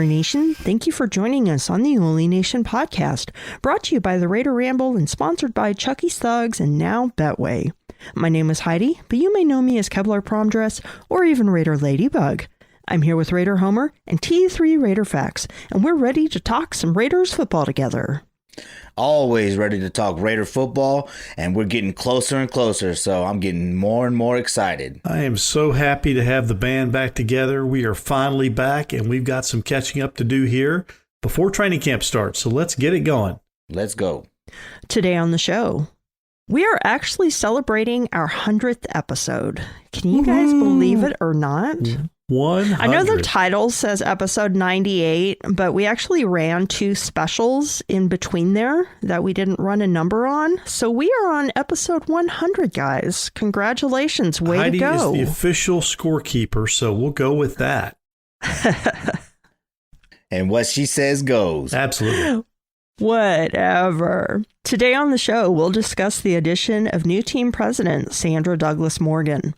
Nation. Thank you for joining us on the Only Nation podcast, brought to you by the Raider Ramble and sponsored by Chucky's Thugs and now Betway. My name is Heidi, but you may know me as Kevlar Prom Dress or even Raider Ladybug. I'm here with Raider Homer and T3 Raider Facts, and we're ready to talk some Raiders football together. Always ready to talk Raider football, and we're getting closer and closer, so I'm getting more and more excited. I am so happy to have the band back together. We are finally back, and we've got some catching up to do here before training camp starts, so let's get it going. Let's go. Today on the show, we are actually celebrating our 100th episode. Can you guys believe it or not? 100. I know the title says episode 98, but we actually ran two specials in between there that we didn't run a number on. So we are on episode 100, guys. Congratulations. Way Heidi to go. Heidi is the official scorekeeper, so we'll go with that. And what she says goes. Absolutely. Whatever. Today on the show, we'll discuss the addition of new team president Sandra Douglas Morgan.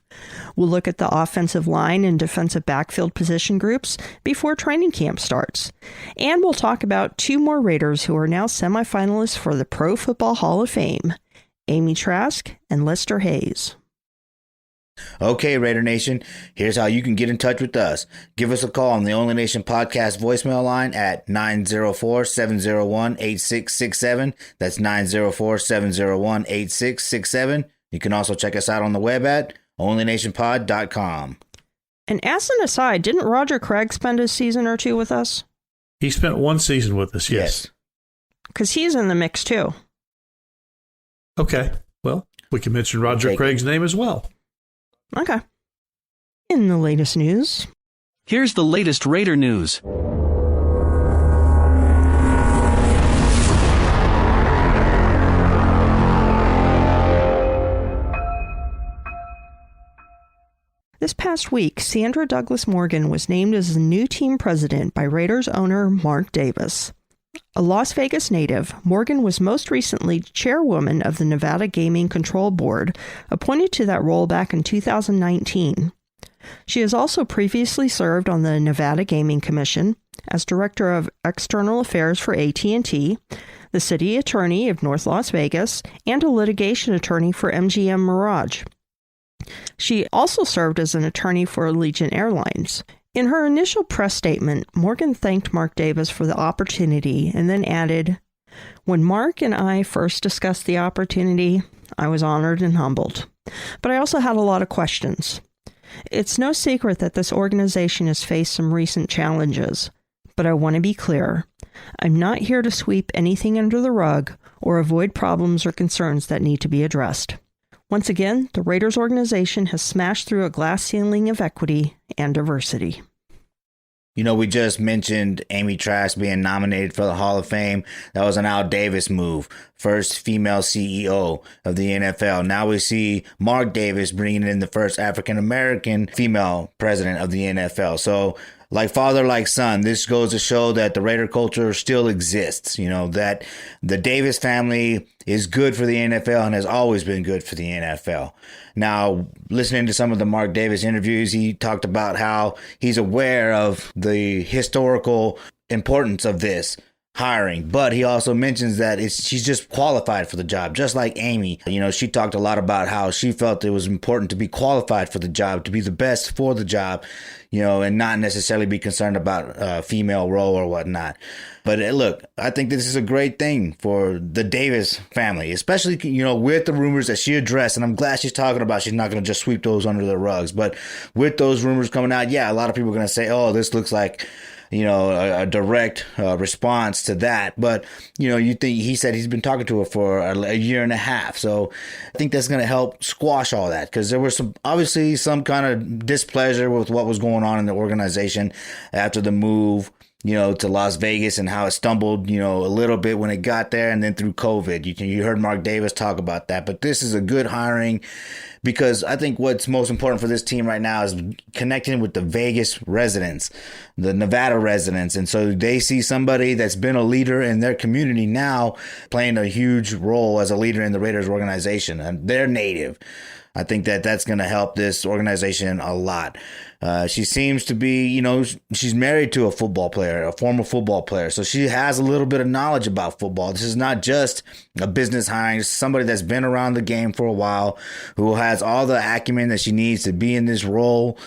We'll look at the offensive line and defensive backfield position groups before training camp starts. And we'll talk about two more Raiders who are now semifinalists for the Pro Football Hall of Fame, Amy Trask and Lester Hayes. Okay, Raider Nation, here's how you can get in touch with us. Give us a call on the Only Nation podcast voicemail line at 904-701-8667. That's 904-701-8667. You can also check us out on the web at onlynationpod.com. And as an aside, didn't Roger Craig spend a season or two with us? He spent one season with us, yes. Because he's in the mix too. Okay, well, we can mention Roger Craig's name as well. Okay. In the latest news. Here's the latest Raider news. This past week, Sandra Douglas Morgan was named as the new team president by Raiders owner Mark Davis. A Las Vegas native, Morgan was most recently chairwoman of the Nevada Gaming Control Board, appointed to that role back in 2019. She has also previously served on the Nevada Gaming Commission as Director of External Affairs for AT&T, the City Attorney of North Las Vegas, and a litigation attorney for MGM Mirage. She also served as an attorney for Allegiant Airlines. In her initial press statement, Morgan thanked Mark Davis for the opportunity and then added, "When Mark and I first discussed the opportunity, I was honored and humbled. But I also had a lot of questions. It's no secret that this organization has faced some recent challenges, but I want to be clear. I'm not here to sweep anything under the rug or avoid problems or concerns that need to be addressed. Once again, the Raiders organization has smashed through a glass ceiling of equity and diversity." You know, we just mentioned Amy Trask being nominated for the Hall of Fame. That was an Al Davis move. First female CEO of the NFL. Now we see Mark Davis bringing in the first African-American female president of the NFL. So, like father, like son, this goes to show that the Raider culture still exists. You know, that the Davis family is good for the NFL and has always been good for the NFL. Now, listening to some of the Mark Davis interviews, he talked about how he's aware of the historical importance of this hiring, but he also mentions that she's just qualified for the job, just like Amy. You know, she talked a lot about how she felt it was important to be qualified for the job, to be the best for the job, you know, and not necessarily be concerned about a female role or whatnot. But look, I think this is a great thing for the Davis family, especially, you know, with the rumors that she addressed. And I'm glad she's talking about she's not going to just sweep those under the rugs. But with those rumors coming out, yeah, a lot of people are going to say, oh, this looks like, you know, a direct response to that. But, you know, you think he said he's been talking to her for a year and a half. So I think that's going to help squash all that, because there was obviously some kind of displeasure with what was going on in the organization after the move, you know, to Las Vegas, and how it stumbled, you know, a little bit when it got there, and then through COVID. You heard Mark Davis talk about that. But this is a good hiring, because I think what's most important for this team right now is connecting with the Vegas residents, the Nevada residents. And so they see somebody that's been a leader in their community now playing a huge role as a leader in the Raiders organization, and they're native. I think that that's going to help this organization a lot. She seems to be, she's married to a football player, a former football player. So she has a little bit of knowledge about football. This is not just a business hiring. It's somebody that's been around the game for a while, who has all the acumen that she needs to be in this role.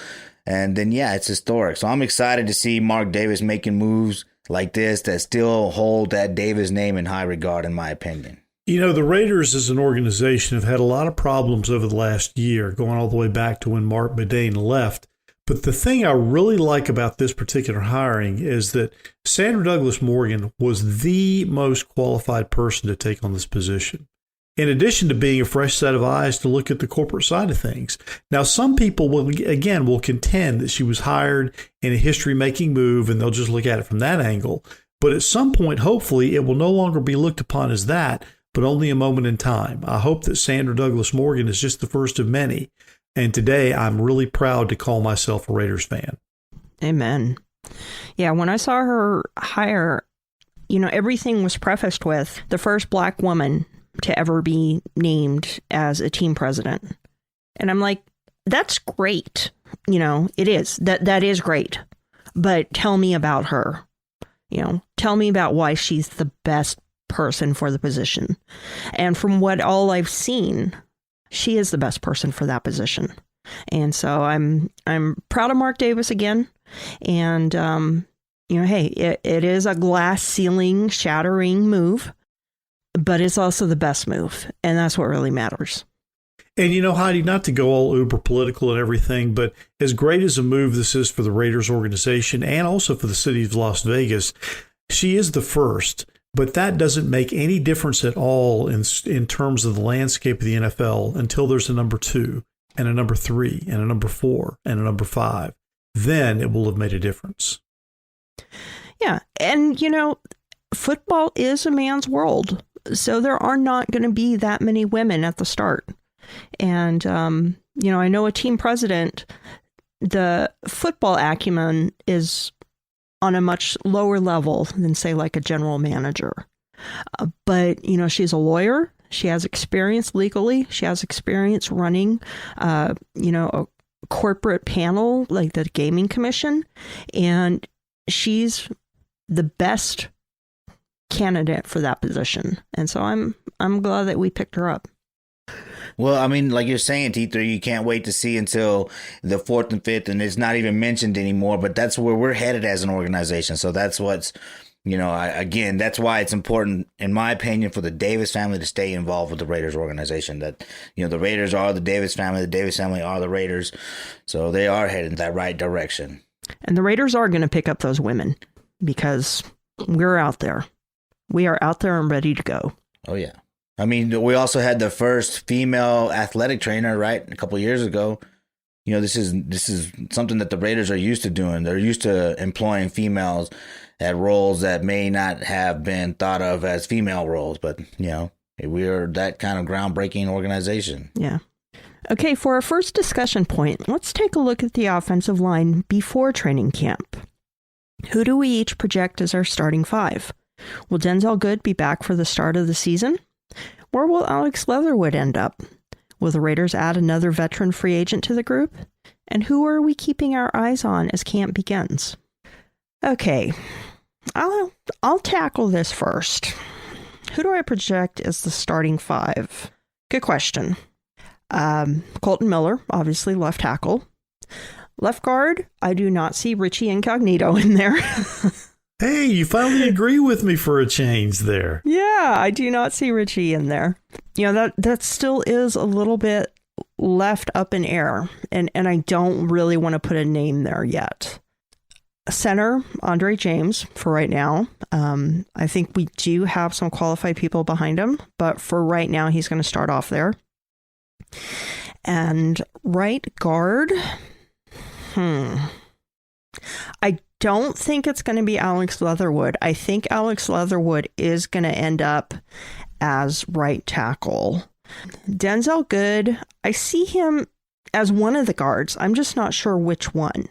And then, it's historic. So I'm excited to see Mark Davis making moves like this that still hold that Davis name in high regard, in my opinion. The Raiders as an organization have had a lot of problems over the last year, going all the way back to when Mark Bedane left. But the thing I really like about this particular hiring is that Sandra Douglas Morgan was the most qualified person to take on this position, in addition to being a fresh set of eyes to look at the corporate side of things. Now, some people will contend that she was hired in a history-making move, and they'll just look at it from that angle. But at some point, hopefully, it will no longer be looked upon as that, but only a moment in time. I hope that Sandra Douglas Morgan is just the first of many. And today, I'm really proud to call myself a Raiders fan. Amen. Yeah, when I saw her hire, everything was prefaced with the first Black woman to ever be named as a team president. And I'm like, that's great. It is. That is great. But tell me about her. Tell me about why she's the best person for the position. And from what all I've seen, she is the best person for that position. And so I'm proud of Mark Davis again. And, hey, it is a glass ceiling shattering move, but it's also the best move. And that's what really matters. And, Heidi, not to go all uber political and everything, but as great as a move this is for the Raiders organization and also for the city of Las Vegas, she is the first. But that doesn't make any difference at all in terms of the landscape of the NFL until there's a number 2 and a number 3 and a number 4 and a number 5. Then it will have made a difference. Yeah. And, football is a man's world. So there are not going to be that many women at the start. And, I know a team president, the football acumen is on a much lower level than, say, like a general manager. But, she's a lawyer. She has experience legally. She has experience running, a corporate panel like the Gaming Commission. And she's the best candidate for that position. And so I'm glad that we picked her up. Well, I mean, like you're saying, T3, you can't wait to see until the 4th and 5th, and it's not even mentioned anymore, but that's where we're headed as an organization. So that's what's, again, that's why it's important, in my opinion, for the Davis family to stay involved with the Raiders organization. That, the Raiders are the Davis family are the Raiders. So they are headed in that right direction. And the Raiders are going to pick up those women because we're out there. We are out there and ready to go. Oh, yeah. I mean, we also had the first female athletic trainer, right, a couple of years ago. This is something that the Raiders are used to doing. They're used to employing females at roles that may not have been thought of as female roles, but we are that kind of groundbreaking organization. Yeah. Okay, for our first discussion point, let's take a look at the offensive line before training camp. Who do we each project as our starting 5? Will Denzel Good be back for the start of the season? Where will Alex Leatherwood end up? Will the Raiders add another veteran free agent to the group? And who are we keeping our eyes on as camp begins? Okay, I'll tackle this first. Who do I project as the starting 5? Good question. Colton Miller, obviously left tackle. Left guard, I do not see Richie Incognito in there. Hey, you finally agree with me for a change there. Yeah, I do not see Richie in there. That still is a little bit left up in air, and I don't really want to put a name there yet. Center, Andre James, for right now. I think we do have some qualified people behind him, but for right now, he's going to start off there. And right guard, I don't think it's going to be Alex Leatherwood. I think Alex Leatherwood is going to end up as right tackle. Denzel Good, I see him as one of the guards. I'm just not sure which one.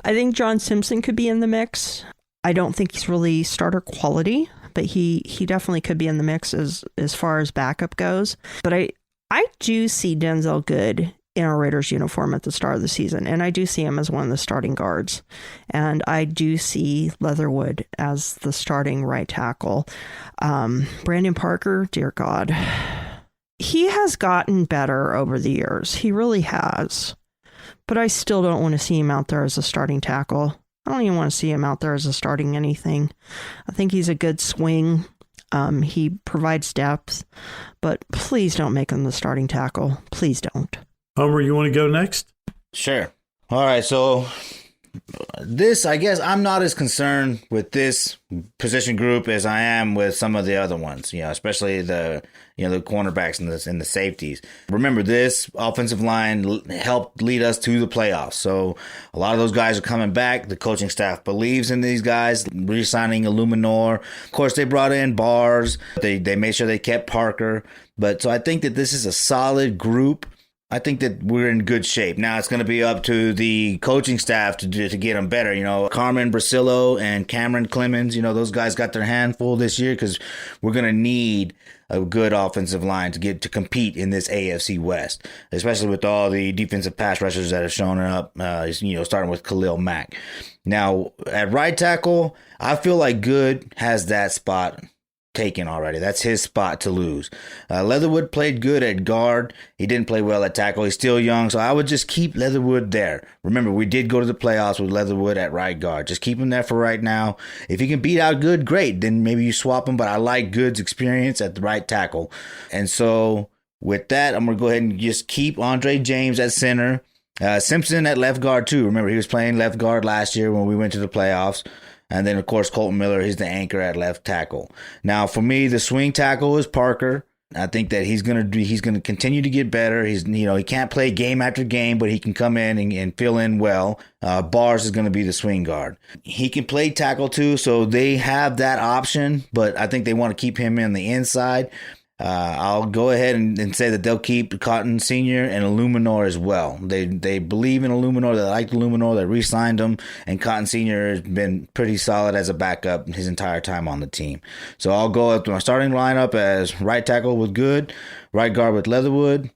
I think John Simpson could be in the mix. I don't think he's really starter quality, but he definitely could be in the mix as far as backup goes. But I do see Denzel Good in a Raiders uniform at the start of the season, and I do see him as one of the starting guards. And I do see Leatherwood as the starting right tackle. Brandon Parker, dear God, he has gotten better over the years. He really has. But I still don't want to see him out there as a starting tackle. I don't even want to see him out there as a starting anything. I think he's a good swing. He provides depth, but please don't make him the starting tackle. Please don't. Homer, you want to go next? Sure. All right. So this, I guess I'm not as concerned with this position group as I am with some of the other ones, especially the cornerbacks and the safeties. Remember, this offensive line helped lead us to the playoffs. So a lot of those guys are coming back. The coaching staff believes in these guys, re-signing Illuminor. Of course, they brought in Bars. They made sure they kept Parker. But so I think that this is a solid group. I think that we're in good shape. Now it's going to be up to the coaching staff to get them better. Carmen Brasillo and Cameron Clemens, those guys got their handful this year because we're going to need a good offensive line to compete in this AFC West, especially with all the defensive pass rushers that have shown up, starting with Khalil Mack. Now, at right tackle, I feel like Good has that spot taken already. That's his spot to lose. Leatherwood played good at guard. He didn't play well at tackle. He's still young, so I would just keep Leatherwood there. Remember, we did go to the playoffs with Leatherwood at right guard. Just keep him there for right now. If he can beat out Good, great. Then maybe you swap him, but I like Good's experience at the right tackle. And so with that, I'm going to go ahead and just keep Andre James at center. Simpson at left guard too. Remember, he was playing left guard last year when we went to the playoffs. And then, of course, Colton Miller, he's the anchor at left tackle. Now, for me, the swing tackle is Parker. I think that he's going to continue to get better. He can't play game after game, but he can come in and fill in well. Bars is going to be the swing guard. He can play tackle too, so they have that option, but I think they want to keep him in the inside. I'll go ahead and say that they'll keep Cotton Sr. and Illuminor as well. They believe in Illuminor. They like Illuminor. They re-signed him. And Cotton Sr. has been pretty solid as a backup his entire time on the team. So I'll go up to my starting lineup as right tackle with Good, right guard with Leatherwood,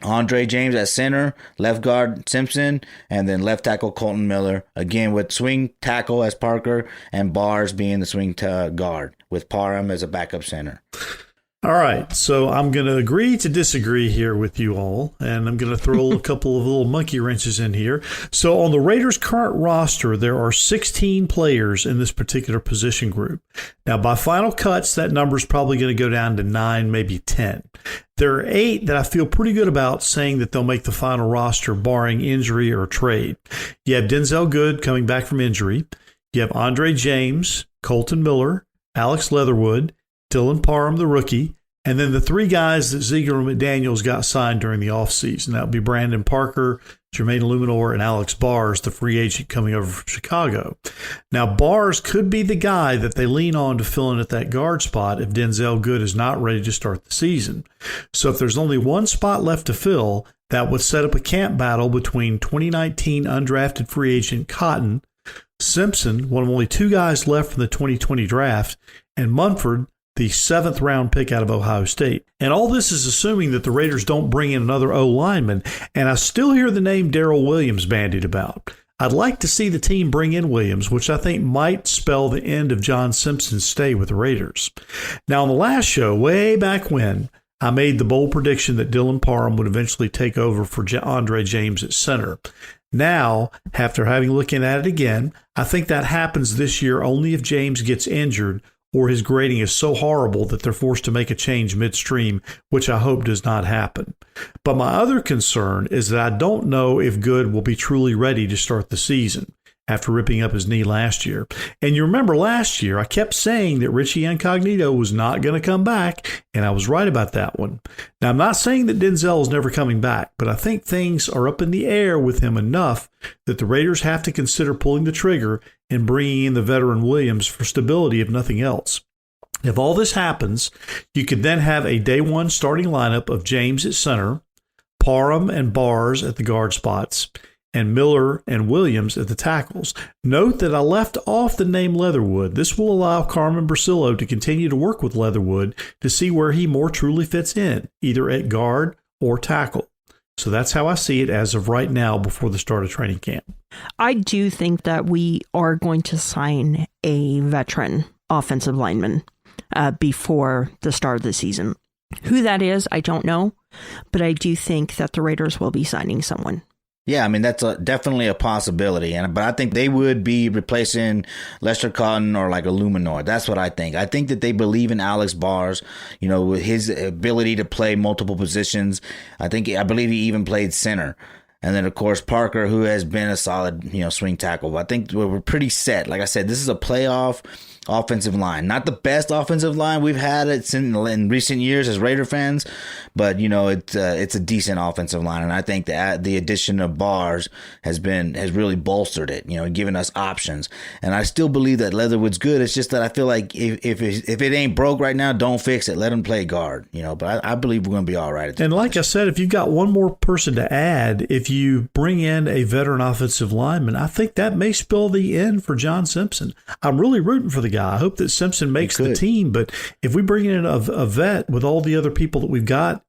Andre James at center, left guard Simpson, and then left tackle Colton Miller. Again, with swing tackle as Parker and Bars being the swing guard with Parham as a backup center. All right, so I'm going to agree to disagree here with you all, and I'm going to throw a couple of little monkey wrenches in here. So on the Raiders' current roster, there are 16 players in this particular position group. Now, by final cuts, that number is probably going to go down to 9, maybe 10. There are 8 that I feel pretty good about saying that they'll make the final roster, barring injury or trade. You have Denzel Good coming back from injury. You have Andre James, Colton Miller, Alex Leatherwood, Dylan Parham, the rookie, and then the 3 guys that Ziegler and McDaniels got signed during the offseason. That would be Brandon Parker, Jermaine Illuminor, and Alex Bars, the free agent coming over from Chicago. Now, Bars could be the guy that they lean on to fill in at that guard spot if Denzel Good is not ready to start the season. So if there's only one spot left to fill, that would set up a camp battle between 2019 undrafted free agent Cotton, Simpson, one of only 2 guys left from the 2020 draft, and Munford, the 7th round pick out of Ohio State. And all this is assuming that the Raiders don't bring in another O-lineman, and I still hear the name Darrell Williams bandied about. I'd like to see the team bring in Williams, which I think might spell the end of John Simpson's stay with the Raiders. Now, on the last show, way back when, I made the bold prediction that Dylan Parham would eventually take over for Andre James at center. Now, after having looking at it again, I think that happens this year only if James gets injured or his grading is so horrible that they're forced to make a change midstream, which I hope does not happen. But my other concern is that I don't know if Good will be truly ready to start the season after ripping up his knee last year. And you remember last year, I kept saying that Richie Incognito was not going to come back, and I was right about that one. Now, I'm not saying that Denzel is never coming back, but I think things are up in the air with him enough that the Raiders have to consider pulling the trigger and bringing in the veteran Williams for stability, if nothing else. If all this happens, you could then have a day one starting lineup of James at center, Parham and Bars at the guard spots, and Miller and Williams at the tackles. Note that I left off the name Leatherwood. This will allow Carmen Brasillo to continue to work with Leatherwood to see where he more truly fits in, either at guard or tackle. So that's how I see it as of right now before the start of training camp. I do think that we are going to sign a veteran offensive lineman before the start of the season. Who that is, I don't know, but I do think that the Raiders will be signing someone. Yeah, I mean, that's definitely a possibility. But I think they would be replacing Lester Cotton or like a Luminor. That's what I think. I think that they believe in Alex Bars, with his ability to play multiple positions. I believe he even played center. And then, of course, Parker, who has been a solid, swing tackle. But I think we're pretty set. Like I said, this is a playoff offensive line. Not the best offensive line we've had in recent years as Raider fans, but it's a decent offensive line, and I think that the addition of Bars has really bolstered it, giving us options. And I still believe that Leatherwood's good. It's just that I feel like if it ain't broke right now, don't fix it. Let him play guard, But I believe we're going to be all right. And like I said, if you've got one more person to add, if you bring in a veteran offensive lineman, I think that may spell the end for John Simpson. I'm really rooting for the guy. I hope that Simpson makes the team, but if we bring in a vet with all the other people that we've got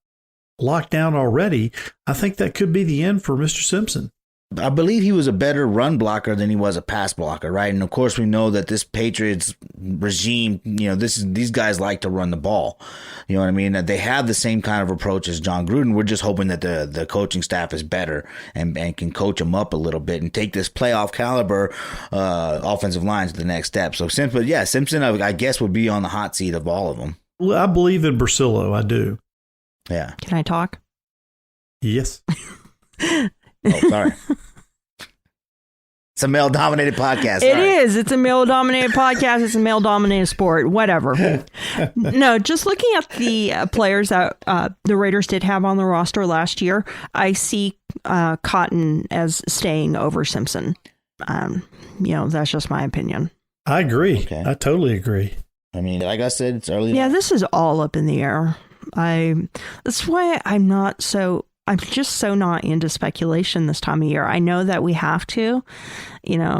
locked down already, I think that could be the end for Mr. Simpson. I believe he was a better run blocker than he was a pass blocker, right? And of course, we know that this Patriots regime, these guys like to run the ball. You know what I mean? They have the same kind of approach as John Gruden. We're just hoping that the coaching staff is better and can coach them up a little bit and take this playoff caliber offensive line to the next step. So Simpson, I guess, would be on the hot seat of all of them. Well, I believe in Brasillo. I do. Yeah. Can I talk? Yes. Oh, sorry. It's a male-dominated podcast. It is. It's a male-dominated podcast. It's a male-dominated sport. Whatever. No, just looking at the players that the Raiders did have on the roster last year, I see Cotton as staying over Simpson. That's just my opinion. I agree. Okay. I totally agree. I mean, like I said, it's early. Yeah, this is all up in the air. That's why I'm just so not into speculation this time of year. I know that we have to,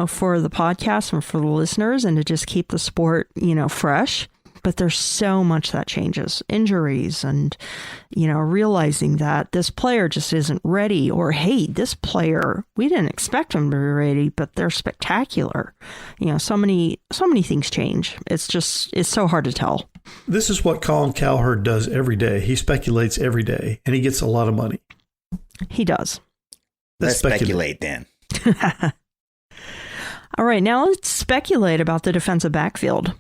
for the podcast and for the listeners and to just keep the sport, fresh. But there's so much that changes. Injuries and, realizing that this player just isn't ready, or, hey, this player, we didn't expect him to be ready, but they're spectacular. So many things change. It's so hard to tell. This is what Colin Cowherd does every day. He speculates every day, and he gets a lot of money. He does. Let's speculate then. All right, now let's speculate about the defensive backfield.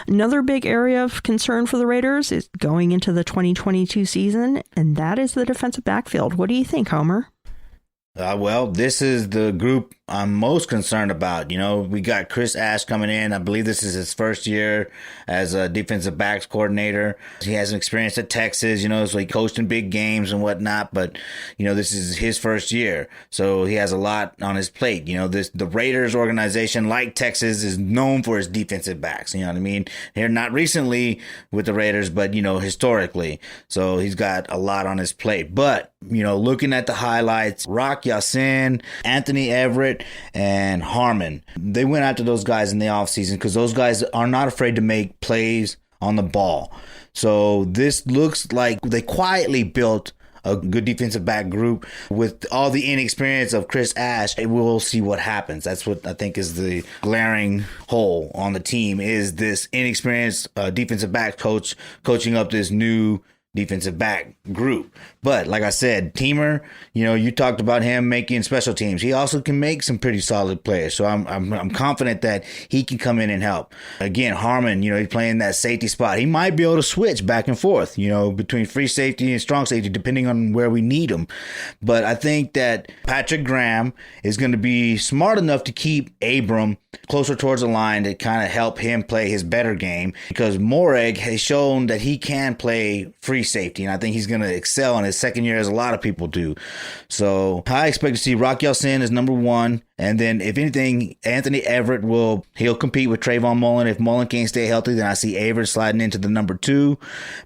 Another big area of concern for the Raiders is going into the 2022 season, and that is the defensive backfield. What do you think, Homer? Well, this is the group I'm most concerned about. We got Chris Ash coming in. I believe this is his first year as a defensive backs coordinator. He has an experience at Texas, so he coached in big games and whatnot. But, this is his first year. So he has a lot on his plate. The Raiders organization, like Texas, is known for its defensive backs. You know what I mean? Here, not recently with the Raiders, but, historically. So he's got a lot on his plate. But, looking at the highlights, Rock Ya-Sin, Anthony Everett, and Harmon. They went after those guys in the offseason because those guys are not afraid to make plays on the ball. So this looks like they quietly built a good defensive back group with all the inexperience of Chris Ash. We'll see what happens. That's what I think is the glaring hole on the team, is this inexperienced defensive back coach coaching up this new defensive back group. But like I said, Teamer, you talked about him making special teams. He also can make some pretty solid players. So I'm confident that he can come in and help. Again, Harmon, he's playing that safety spot. He might be able to switch back and forth, between free safety and strong safety, depending on where we need him. But I think that Patrick Graham is going to be smart enough to keep Abram closer towards the line to kind of help him play his better game, because Moreg has shown that he can play free safety, and I think he's going to excel in his second year, as a lot of people do. So I expect to see Rock Ya-Sin as number one, And then, if anything, Anthony Everett he'll compete with Trayvon Mullen. If Mullen can't stay healthy, then I see Everett sliding into the number 2.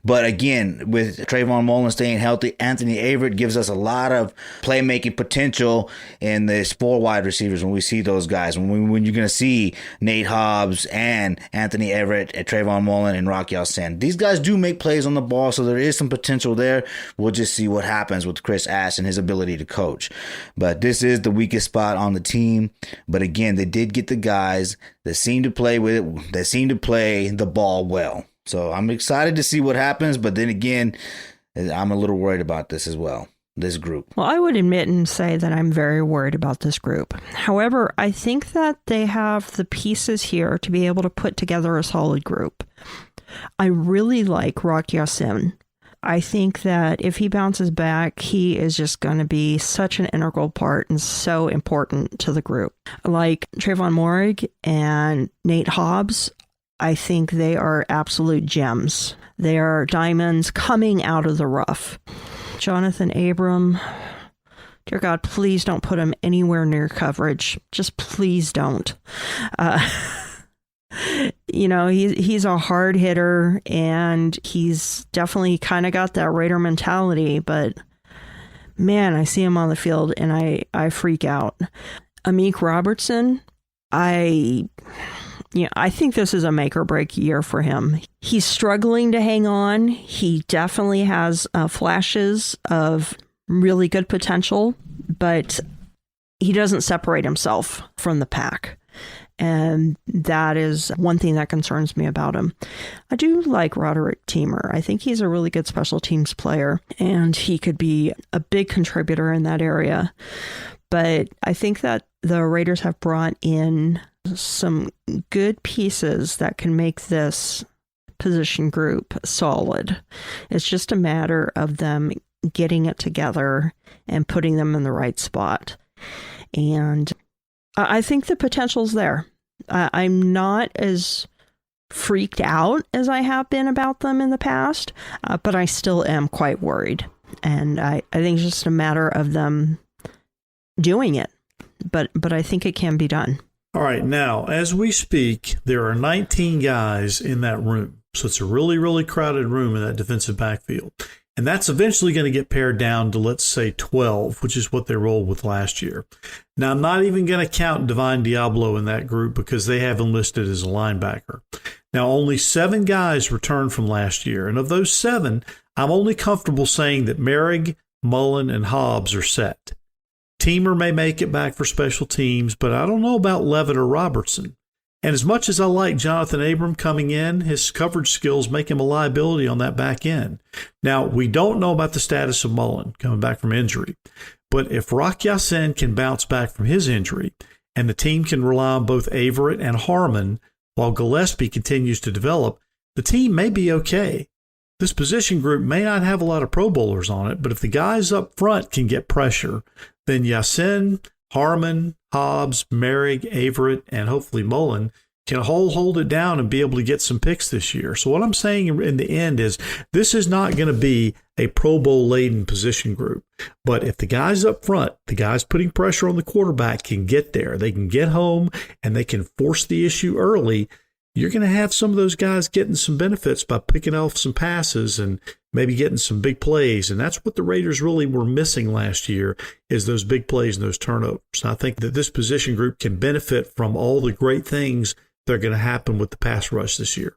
But again, with Trayvon Mullen staying healthy, Anthony Everett gives us a lot of playmaking potential in the 4 wide receivers when we see those guys. When you're going to see Nate Hobbs and Anthony Everett, and Trayvon Mullen and Rock Ya-Sin. These guys do make plays on the ball, so there is some potential there. We'll just see what happens with Chris Ash and his ability to coach. But this is the weakest spot on the team. But again, they did get the guys that seem to play the ball well. So I'm excited to see what happens. But then again, I'm a little worried about this as well, this group. Well, I would admit and say that I'm very worried about this group. However, I think that they have the pieces here to be able to put together a solid group. I really like Rock Ya-Sin. I think that if he bounces back, he is just going to be such an integral part and so important to the group. Like Trayvon Moehrig and Nate Hobbs, I think they are absolute gems. They are diamonds coming out of the rough. Jonathan Abram, dear God, please don't put him anywhere near coverage. Just please don't. He's a hard hitter, and he's definitely kind of got that Raider mentality, but man, I see him on the field and I freak out. Amik Robertson, I think this is a make or break year for him. He's struggling to hang on. He definitely has flashes of really good potential, but he doesn't separate himself from the pack. And that is one thing that concerns me about him. I do like Roderick Teamer. I think he's a really good special teams player, and he could be a big contributor in that area. But I think that the Raiders have brought in some good pieces that can make this position group solid. It's just a matter of them getting it together and putting them in the right spot. And I think the potential's there. I'm not as freaked out as I have been about them in the past, but I still am quite worried. And I think it's just a matter of them doing it. But I think it can be done. All right. Now, as we speak, there are 19 guys in that room. So it's a really, really crowded room in that defensive backfield. And that's eventually going to get pared down to, let's say, 12, which is what they rolled with last year. Now, I'm not even going to count Divine Diablo in that group because they have him listed as a linebacker. Now, only 7 guys returned from last year. And of those 7, I'm only comfortable saying that Moehrig, Mullen, and Hobbs are set. Teamer may make it back for special teams, but I don't know about Levitt or Robertson. And as much as I like Jonathan Abram coming in, his coverage skills make him a liability on that back end. Now, we don't know about the status of Mullen coming back from injury. But if Rock Ya-Sin can bounce back from his injury, and the team can rely on both Averett and Harmon while Gillespie continues to develop, the team may be okay. This position group may not have a lot of Pro Bowlers on it, but if the guys up front can get pressure, then Ya-Sin, Harmon, Hobbs, Moehrig, Averett, and hopefully Mullen can hold it down and be able to get some picks this year. So what I'm saying in the end is this is not going to be a Pro Bowl-laden position group. But if the guys up front, the guys putting pressure on the quarterback can get there, they can get home, and they can force the issue early, you're going to have some of those guys getting some benefits by picking off some passes and maybe getting some big plays. And that's what the Raiders really were missing last year, is those big plays and those turnovers. And I think that this position group can benefit from all the great things that are going to happen with the pass rush this year.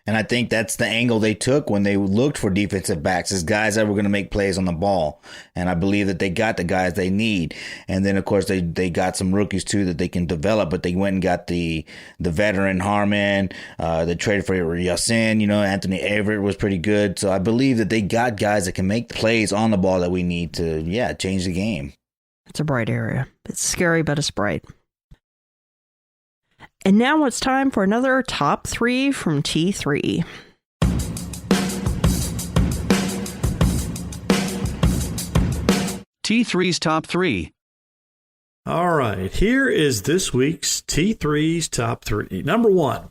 And I think that's the angle they took when they looked for defensive backs, is guys that were going to make plays on the ball. And I believe that they got the guys they need. And then, of course, they got some rookies, too, that they can develop. But they went and got the veteran Harmon. They traded for Ya-Sin. Anthony Averett was pretty good. So I believe that they got guys that can make plays on the ball that we need to, change the game. It's a bright area. It's scary, but it's bright. And now it's time for another top 3 from T3. T3's top 3. All right, here is this week's T3's top 3. Number 1,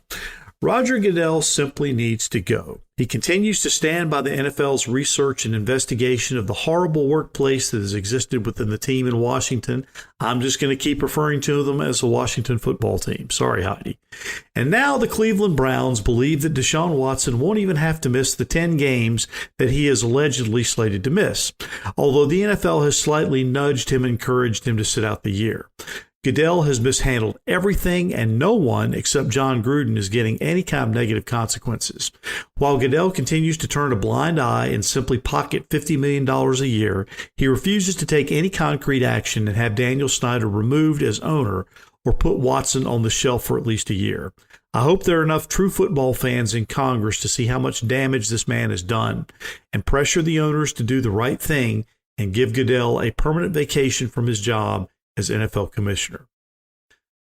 Roger Goodell simply needs to go. He continues to stand by the NFL's research and investigation of the horrible workplace that has existed within the team in Washington. I'm just going to keep referring to them as the Washington football team. Sorry, Heidi. And now the Cleveland Browns believe that Deshaun Watson won't even have to miss the 10 games that he is allegedly slated to miss, although the NFL has slightly nudged him and encouraged him to sit out the year. Goodell has mishandled everything, and no one except John Gruden is getting any kind of negative consequences. While Goodell continues to turn a blind eye and simply pocket $50 million a year, he refuses to take any concrete action and have Daniel Snyder removed as owner or put Watson on the shelf for at least a year. I hope there are enough true football fans in Congress to see how much damage this man has done and pressure the owners to do the right thing and give Goodell a permanent vacation from his job as NFL commissioner.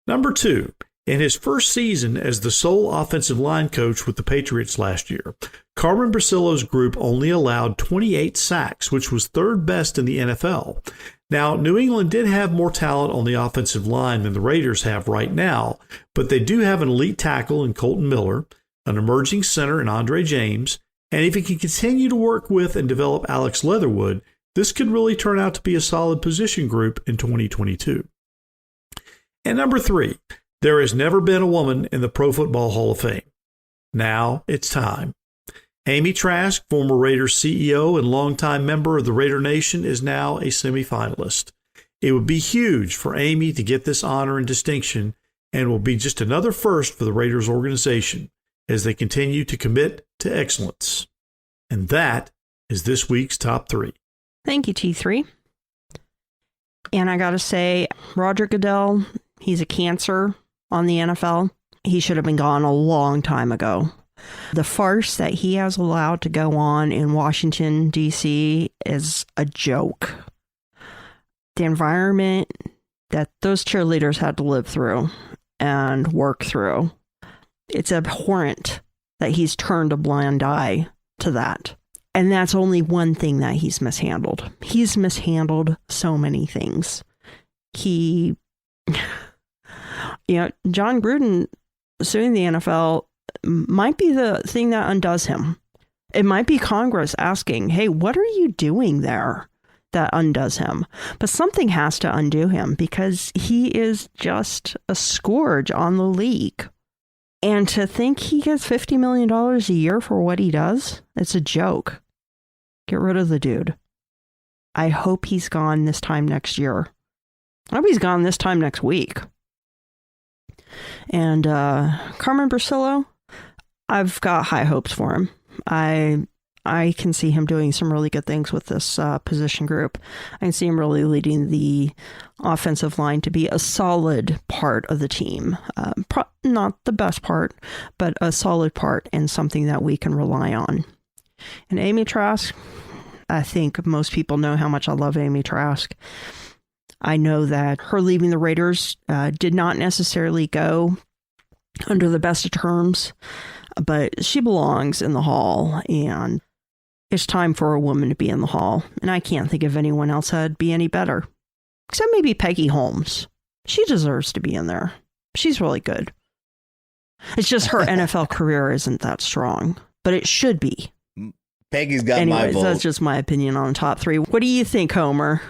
Number 2, in his first season as the sole offensive line coach with the Patriots last year, Carmen Bracillo's group only allowed 28 sacks, which was third best in the NFL. Now, New England did have more talent on the offensive line than the Raiders have right now, but they do have an elite tackle in Colton Miller, an emerging center in Andre James, and if he can continue to work with and develop Alex Leatherwood, this could really turn out to be a solid position group in 2022. And number 3, there has never been a woman in the Pro Football Hall of Fame. Now it's time. Amy Trask, former Raiders CEO and longtime member of the Raider Nation, is now a semifinalist. It would be huge for Amy to get this honor and distinction, and will be just another first for the Raiders organization as they continue to commit to excellence. And that is this week's Top 3. Thank you, T3. And I got to say, Roger Goodell, he's a cancer on the NFL. He should have been gone a long time ago. The farce that he has allowed to go on in Washington, D.C. is a joke. The environment that those cheerleaders had to live through and work through, it's abhorrent that he's turned a blind eye to that. And that's only one thing that he's mishandled. He's mishandled so many things. John Gruden suing the NFL might be the thing that undoes him. It might be Congress asking, hey, what are you doing there that undoes him? But something has to undo him because he is just a scourge on the league. And to think he gets $50 million a year for what he does, it's a joke. Get rid of the dude. I hope he's gone this time next year. I hope he's gone this time next week. And Carmen Bracillo, I've got high hopes for him. I can see him doing some really good things with this position group. I can see him really leading the offensive line to be a solid part of the team. Not the best part, but a solid part and something that we can rely on. And Amy Trask, I think most people know how much I love Amy Trask. I know that her leaving the Raiders did not necessarily go under the best of terms, but she belongs in the Hall, and it's time for a woman to be in the Hall. And I can't think of anyone else that'd be any better, except maybe Peggy Holmes. She deserves to be in there. She's really good. It's just her NFL career isn't that strong, but it should be. Peggy's got my vote. That's just my opinion on top 3. What do you think, Homer?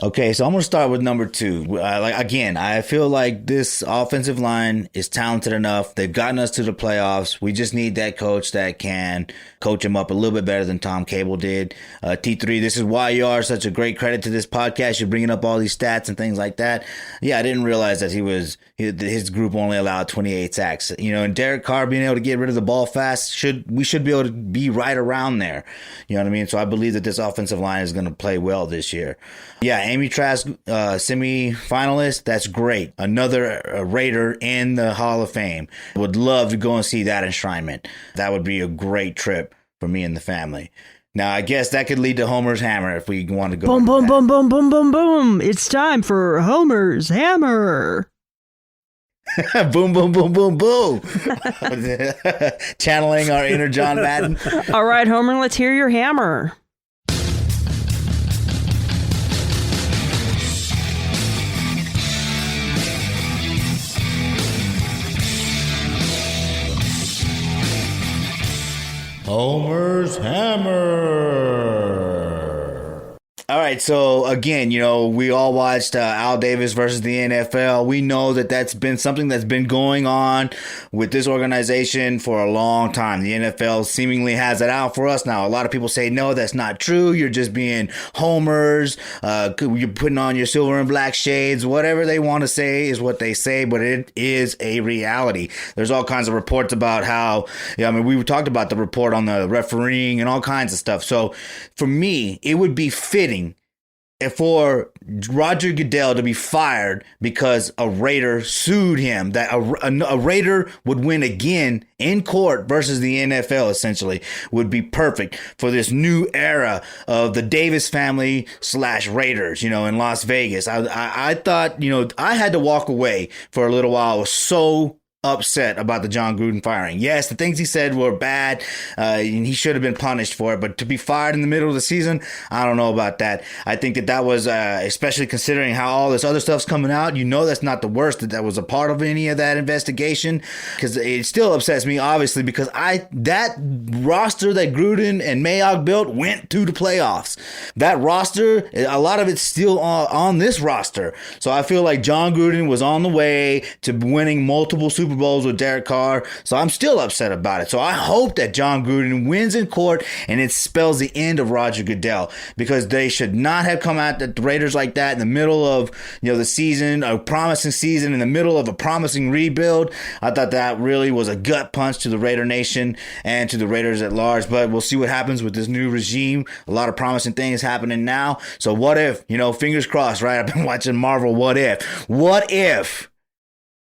Okay, so I'm going to start with number 2. I feel like this offensive line is talented enough. They've gotten us to the playoffs. We just need that coach that can coach them up a little bit better than Tom Cable did. T3, this is why you are such a great credit to this podcast. You're bringing up all these stats and things like that. Yeah, I didn't realize that his group only allowed 28 sacks. And Derek Carr being able to get rid of the ball fast, we should be able to be right around there. You know what I mean? So I believe that this offensive line is going to play well this year. Yeah, Amy Trask, semi-finalist, that's great. Another Raider in the Hall of Fame. Would love to go and see that enshrinement. That would be a great trip for me and the family. Now, I guess that could lead to Homer's Hammer if we want to go. Boom, boom, boom, boom, boom, boom, boom. It's time for Homer's Hammer. Boom, boom, boom, boom, boom. Channeling our inner John Madden. All right, Homer, let's hear your hammer. Homer's Hammer. All right, so again, we all watched Al Davis versus the NFL. We know that that's been something that's been going on with this organization for a long time. The NFL seemingly has it out for us now. A lot of people say, no, that's not true. You're just being homers. You're putting on your silver and black shades. Whatever they want to say is what they say, but it is a reality. There's all kinds of reports about how, we talked about the report on the refereeing and all kinds of stuff. So for me, it would be fitting for Roger Goodell to be fired because a Raider sued him, that a Raider would win again in court versus the NFL, essentially, would be perfect for this new era of the Davis family / Raiders, in Las Vegas. I thought, I had to walk away for a little while. I was so upset about the John Gruden firing. Yes, the things he said were bad, and he should have been punished for it. But to be fired in the middle of the season, I don't know about that. I think that was, especially considering how all this other stuff's coming out, that's not the worst that was a part of any of that investigation. Because it still upsets me, obviously, because that roster that Gruden and Mayock built went to the playoffs. That roster, a lot of it's still on this roster. So I feel like John Gruden was on the way to winning multiple Super Bowls with Derek Carr, so I'm still upset about it. So I hope that John Gruden wins in court and it spells the end of Roger Goodell, because they should not have come at the Raiders like that in the middle of the season, a promising season, in the middle of a promising rebuild. I thought that really was a gut punch to the Raider Nation and to the Raiders at large, but we'll see what happens with this new regime. A lot of promising things happening now. So what if, fingers crossed, right? I've been watching Marvel. What if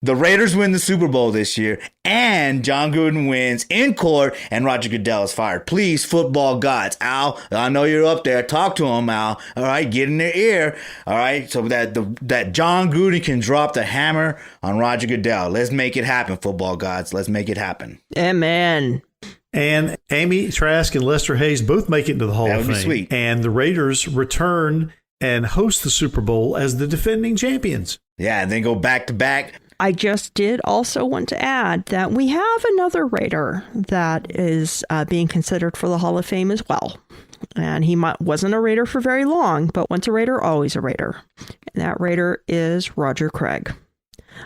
the Raiders win the Super Bowl this year and John Gruden wins in court and Roger Goodell is fired? Please, football gods, Al, I know you're up there. Talk to him, Al. All right, get in their ear. All right, so that John Gruden can drop the hammer on Roger Goodell. Let's make it happen, football gods. Let's make it happen. Amen. And Amy Trask and Lester Hayes both make it into the Hall of Fame. That would be sweet. And the Raiders return and host the Super Bowl as the defending champions. Yeah, and then go back to back. I just did also want to add that we have another Raider that is being considered for the Hall of Fame as well. And he wasn't a Raider for very long, but once a Raider, always a Raider. And that Raider is Roger Craig.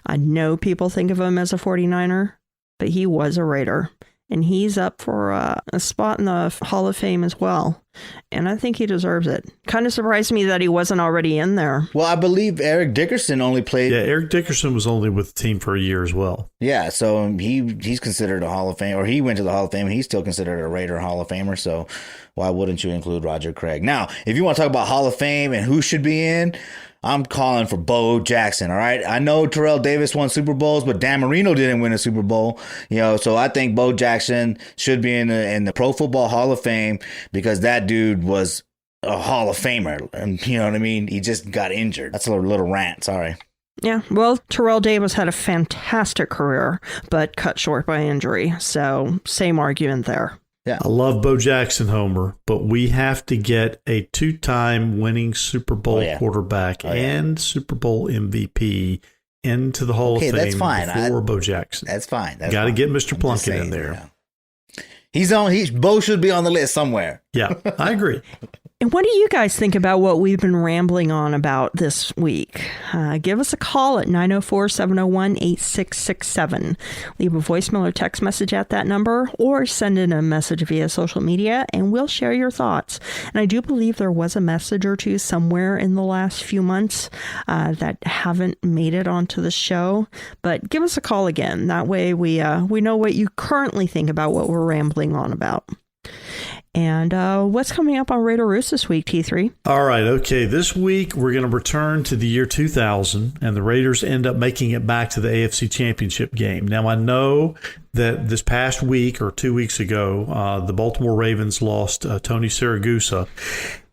I know people think of him as a 49er, but he was a Raider. And he's up for a spot in the Hall of Fame as well. And I think he deserves it. Kind of surprised me that he wasn't already in there. Well, I believe Eric Dickerson only played. Yeah, Eric Dickerson was only with the team for a year as well. Yeah, so he's considered a Hall of Fame, or he went to the Hall of Fame, and he's still considered a Raider Hall of Famer. So why wouldn't you include Roger Craig? Now, if you want to talk about Hall of Fame and who should be in, I'm calling for Bo Jackson, all right? I know Terrell Davis won Super Bowls, but Dan Marino didn't win a Super Bowl, so I think Bo Jackson should be in the Pro Football Hall of Fame, because that dude was a Hall of Famer, and you know what I mean? He just got injured. That's a little rant, sorry. Yeah, well, Terrell Davis had a fantastic career, but cut short by injury, so same argument there. Yeah. I love Bo Jackson, Homer, but we have to get a two-time winning Super Bowl quarterback and Super Bowl MVP into the Hall of Fame that's fine. before Bo Jackson. That's fine. Got to get Mr. Plunkett in there. Bo should be on the list somewhere. Yeah, I agree. And what do you guys think about what we've been rambling on about this week? Give us a call at 904-701-8667. Leave a voicemail or text message at that number, or send in a message via social media, and we'll share your thoughts. And I do believe there was a message or two somewhere in the last few months that haven't made it onto the show. But give us a call again. That way we know what you currently think about what we're rambling on about. And what's coming up on Raider Roost this week, T3? All right, okay. This week, we're going to return to the year 2000, and the Raiders end up making it back to the AFC Championship game. Now, I know that this past week or 2 weeks ago, the Baltimore Ravens lost Tony Siragusa.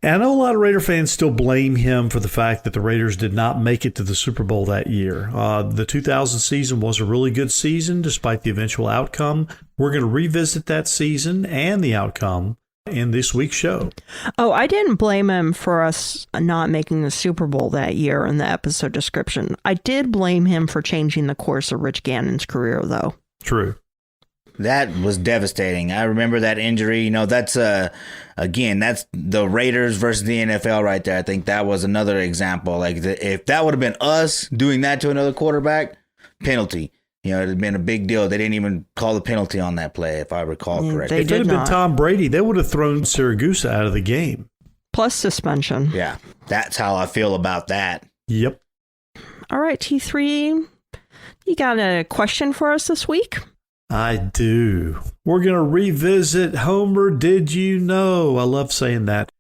And I know a lot of Raider fans still blame him for the fact that the Raiders did not make it to the Super Bowl that year. The 2000 season was a really good season, despite the eventual outcome. We're going to revisit that season and the outcome in this week's show. Oh, I didn't blame him for us not making the Super Bowl that year in the episode description. I did blame him for changing the course of Rich Gannon's career, though. True. That was devastating. I remember that injury. You know, that's that's the Raiders versus the NFL right there. I think that was another example. Like, if that would have been us doing that to another quarterback, penalty. You know, it had been a big deal. They didn't even call the penalty on that play, if I recall correctly. If it had been Tom Brady, they would have thrown Siragusa out of the game. Plus suspension. Yeah, that's how I feel about that. Yep. All right, T3, you got a question for us this week? I do. We're going to revisit Homer, Did You Know? I love saying that.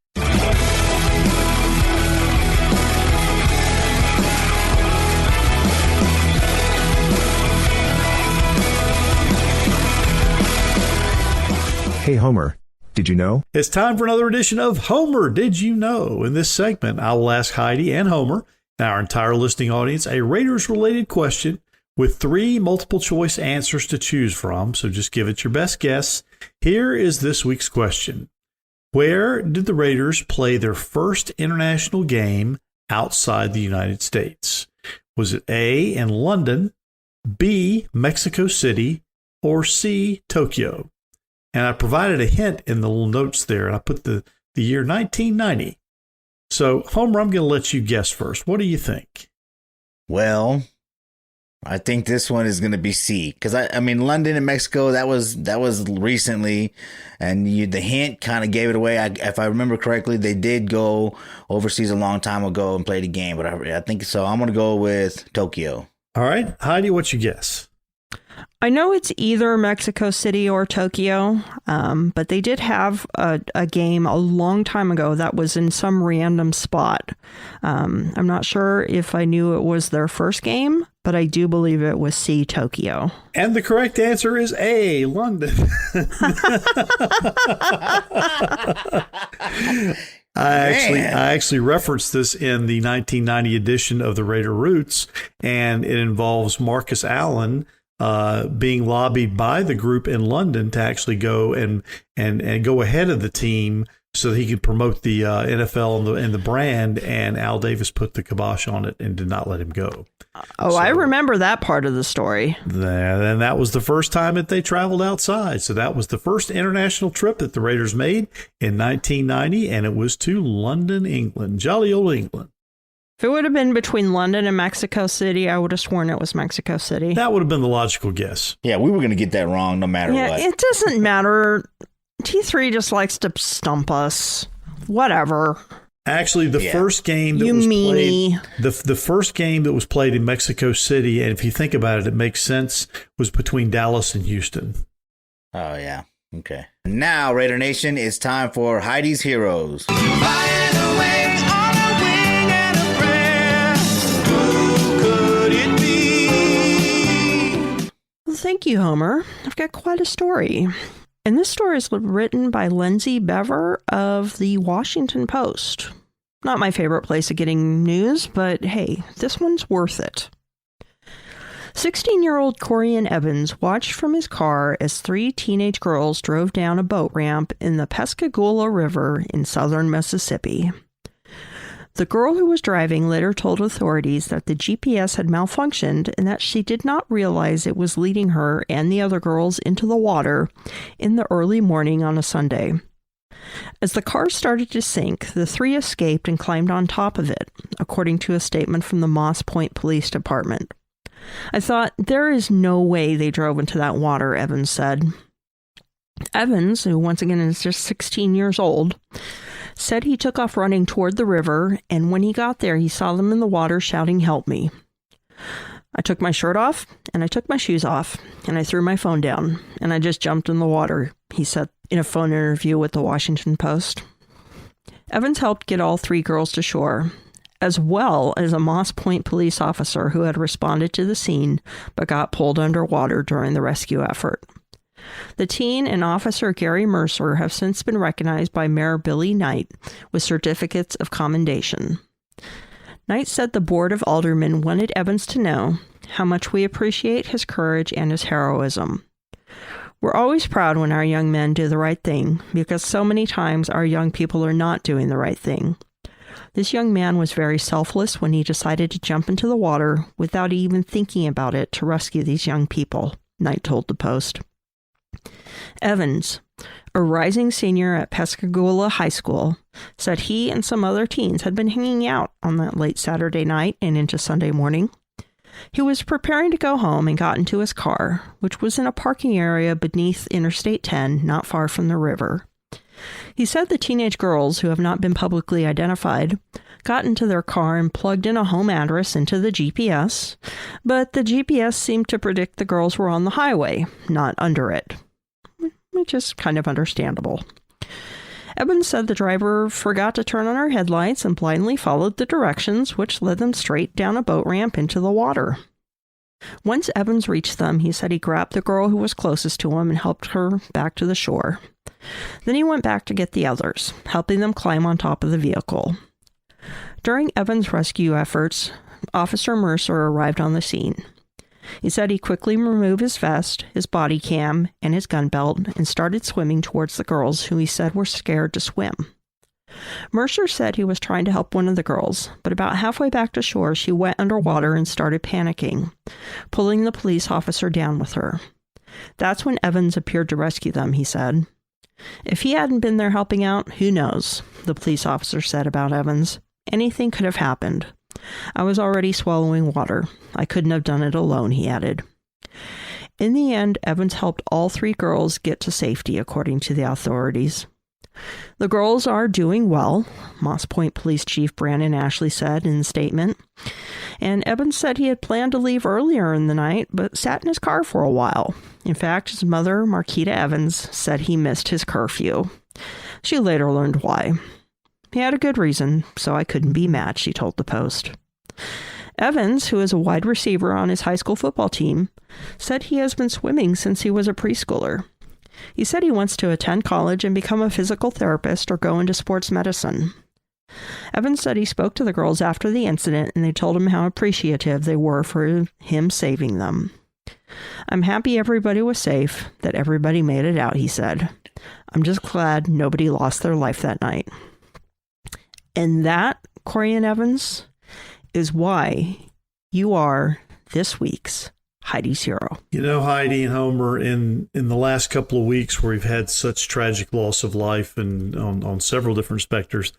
Hey Homer, did you know? It's time for another edition of Homer, Did You Know? In this segment, I will ask Heidi and Homer, and our entire listening audience, a Raiders-related question with 3 multiple-choice answers to choose from, so just give it your best guess. Here is this week's question. Where did the Raiders play their first international game outside the United States? Was it A, in London, B, Mexico City, or C, Tokyo? And I provided a hint in the little notes there, and I put the year 1990. So, Homer, I'm going to let you guess first. What do you think? Well, I think this one is going to be C, because I mean, London and Mexico, that was recently, and the hint kind of gave it away. If I remember correctly, they did go overseas a long time ago and played a game, but I think so. I'm going to go with Tokyo. All right, Heidi, what's your guess? I know it's either Mexico City or Tokyo, but they did have a game a long time ago that was in some random spot. I'm not sure if I knew it was their first game, but I do believe it was C, Tokyo. And the correct answer is A, London. I actually referenced this in the 1990 edition of the Raider Roots, and it involves Marcus Allen being lobbied by the group in London to actually go and go ahead of the team so that he could promote the NFL and the brand, and Al Davis put the kibosh on it and did not let him go. Oh, so, I remember that part of the story. And that was the first time that they traveled outside. So that was the first international trip that the Raiders made in 1990, and it was to London, England. Jolly old England. If it would have been between London and Mexico City, I would have sworn it was Mexico City. That would have been the logical guess. Yeah, we were going to get that wrong no matter what. It doesn't matter. T3 just likes to stump us. Whatever. Actually, the first game that was played, the first game that was played in Mexico City, and if you think about it, it makes sense, was between Dallas and Houston. Oh, yeah. Okay. Now, Raider Nation, it's time for Heidi's Heroes. Thank you, Homer. I've got quite a story. And this story is written by Lindsay Bever of the Washington Post. Not my favorite place of getting news, but hey, this one's worth it. 16-year-old Corian Evans watched from his car as 3 teenage girls drove down a boat ramp in the Pascagoula River in southern Mississippi. The girl who was driving later told authorities that the GPS had malfunctioned and that she did not realize it was leading her and the other girls into the water in the early morning on a Sunday. As the car started to sink, the 3 escaped and climbed on top of it, according to a statement from the Moss Point Police Department. I thought, there is no way they drove into that water, Evans said. Evans, who once again is just 16 years old, said he took off running toward the river, and when he got there, he saw them in the water shouting, "Help me." I took my shirt off, and I took my shoes off, and I threw my phone down, and I just jumped in the water, he said in a phone interview with the Washington Post. Evans helped get all 3 girls to shore, as well as a Moss Point police officer who had responded to the scene but got pulled underwater during the rescue effort. The teen and Officer Gary Mercer have since been recognized by Mayor Billy Knight with certificates of commendation. Knight said the Board of Aldermen wanted Evans to know how much we appreciate his courage and his heroism. We're always proud when our young men do the right thing, because so many times our young people are not doing the right thing. This young man was very selfless when he decided to jump into the water without even thinking about it to rescue these young people, Knight told the Post. Evans, a rising senior at Pascagoula High School, said he and some other teens had been hanging out on that late Saturday night and into Sunday morning. He was preparing to go home and got into his car, which was in a parking area beneath Interstate 10, not far from the river. He said the teenage girls, who have not been publicly identified, got into their car and plugged in a home address into the GPS, but the GPS seemed to predict the girls were on the highway, not under it, which is kind of understandable. Evans said the driver forgot to turn on her headlights and blindly followed the directions, which led them straight down a boat ramp into the water. Once Evans reached them, he said he grabbed the girl who was closest to him and helped her back to the shore. Then he went back to get the others, helping them climb on top of the vehicle. During Evans' rescue efforts, Officer Mercer arrived on the scene. He said he quickly removed his vest, his body cam, and his gun belt and started swimming towards the girls, who he said were scared to swim. Mercer said he was trying to help one of the girls, but about halfway back to shore, she went underwater and started panicking, pulling the police officer down with her. That's when Evans appeared to rescue them, he said. If he hadn't been there helping out, who knows, the police officer said about Evans. Anything could have happened. I was already swallowing water. I couldn't have done it alone, he added. In the end, Evans helped all 3 girls get to safety, according to the authorities. The girls are doing well, Moss Point Police Chief Brandon Ashley said in a statement. And Evans said he had planned to leave earlier in the night, but sat in his car for a while. In fact, his mother, Marquita Evans, said he missed his curfew. She later learned why. He had a good reason, so I couldn't be mad, she told the Post. Evans, who is a wide receiver on his high school football team, said he has been swimming since he was a preschooler. He said he wants to attend college and become a physical therapist or go into sports medicine. Evans said he spoke to the girls after the incident and they told him how appreciative they were for him saving them. I'm happy everybody was safe, that everybody made it out, he said. I'm just glad nobody lost their life that night. And that, Corey and Evans, is why you are this week's Heidi's Hero. You know, Heidi and Homer, in the last couple of weeks where we've had such tragic loss of life and on several different specters,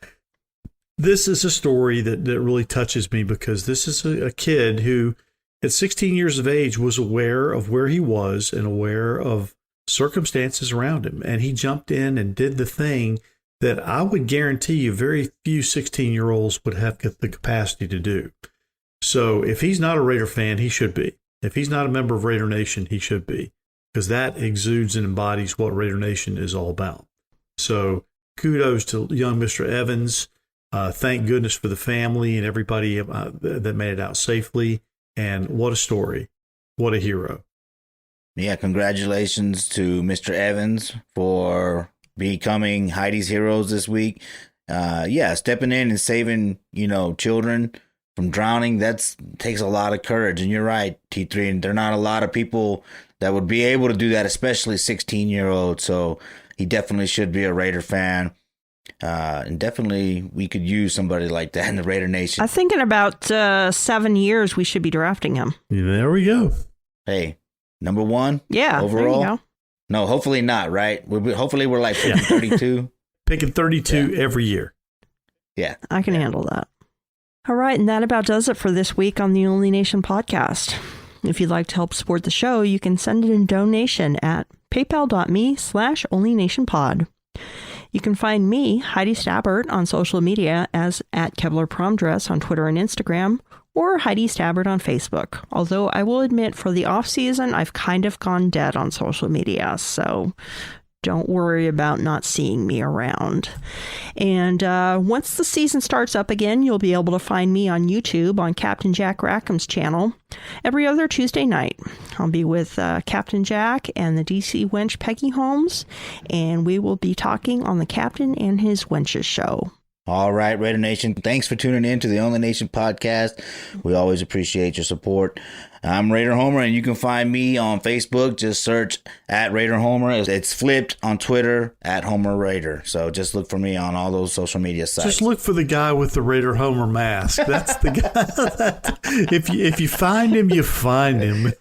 this is a story that really touches me because this is a kid who, at 16 years of age, was aware of where he was and aware of circumstances around him. And he jumped in and did the thing that I would guarantee you very few 16-year-olds would have the capacity to do. So if he's not a Raider fan, he should be. If he's not a member of Raider Nation, he should be, because that exudes and embodies what Raider Nation is all about. So kudos to young Mr. Evans. Thank goodness for the family and everybody that made it out safely. And what a story. What a hero. Yeah, congratulations to Mr. Evans for becoming Heidi's Heroes this week. Stepping in and saving, children from drowning, takes a lot of courage. And you're right, T3, and there are not a lot of people that would be able to do that, especially 16-year-olds. So he definitely should be a Raider fan. And definitely we could use somebody like that in the Raider Nation. I think in about 7 years we should be drafting him. There we go. Hey, number 1? Yeah, overall? there you go. No, hopefully not, right? Hopefully we're like picking 32. Picking 32 every year. Yeah. I can handle that. All right, and that about does it for this week on the Only Nation podcast. If you'd like to help support the show, you can send in a donation at paypal.me/onlynationpod. You can find me, Heidi Stabbert, on social media as at Kevlar Prom Dress on Twitter and Instagram, or Heidi Stabbert on Facebook. Although I will admit, for the off season, I've kind of gone dead on social media, so don't worry about not seeing me around. And once the season starts up again, you'll be able to find me on YouTube on Captain Jack Rackham's channel every other Tuesday night. I'll be with Captain Jack and the DC wench Peggy Holmes, and we will be talking on the Captain and His Wenches show. All right, Raider Nation, thanks for tuning in to the Only Nation podcast. We always appreciate your support. I'm Raider Homer, and you can find me on Facebook. Just search at Raider Homer. It's flipped on Twitter at Homer Raider. So just look for me on all those social media sites. Just look for the guy with the Raider Homer mask. That's the guy. If you find him, you find him.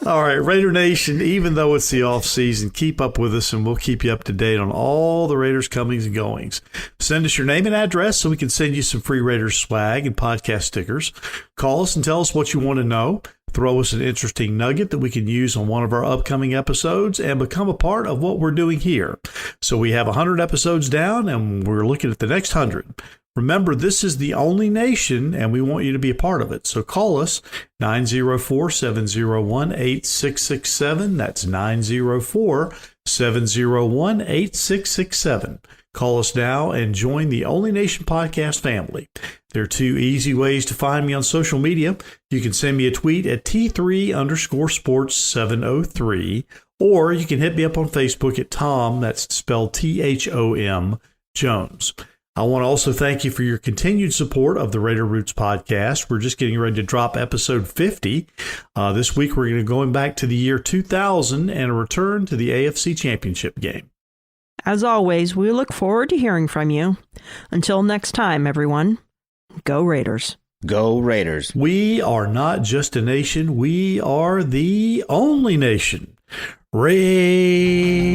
All right, Raider Nation, even though it's the off season, keep up with us and we'll keep you up to date on all the Raiders comings and goings. Send us your name and address so we can send you some free Raiders swag and podcast stickers. Call us and tell us what you want to know. Throw us an interesting nugget that we can use on one of our upcoming episodes and become a part of what we're doing here. So we have 100 episodes down and we're looking at the next 100. Remember, this is the only nation and we want you to be a part of it. So call us 904-701-8667. That's 904-701-8667. Call us now and join the Only Nation podcast family. There are 2 easy ways to find me on social media. You can send me a tweet at T3_sports703, or you can hit me up on Facebook at Tom, that's spelled Thom, Jones. I want to also thank you for your continued support of the Raider Roots podcast. We're just getting ready to drop episode 50. This week we're going to be going back to the year 2000 and a return to the AFC Championship game. As always, we look forward to hearing from you. Until next time, everyone, go Raiders. Go Raiders. We are not just a nation. We are the only nation. Raiders.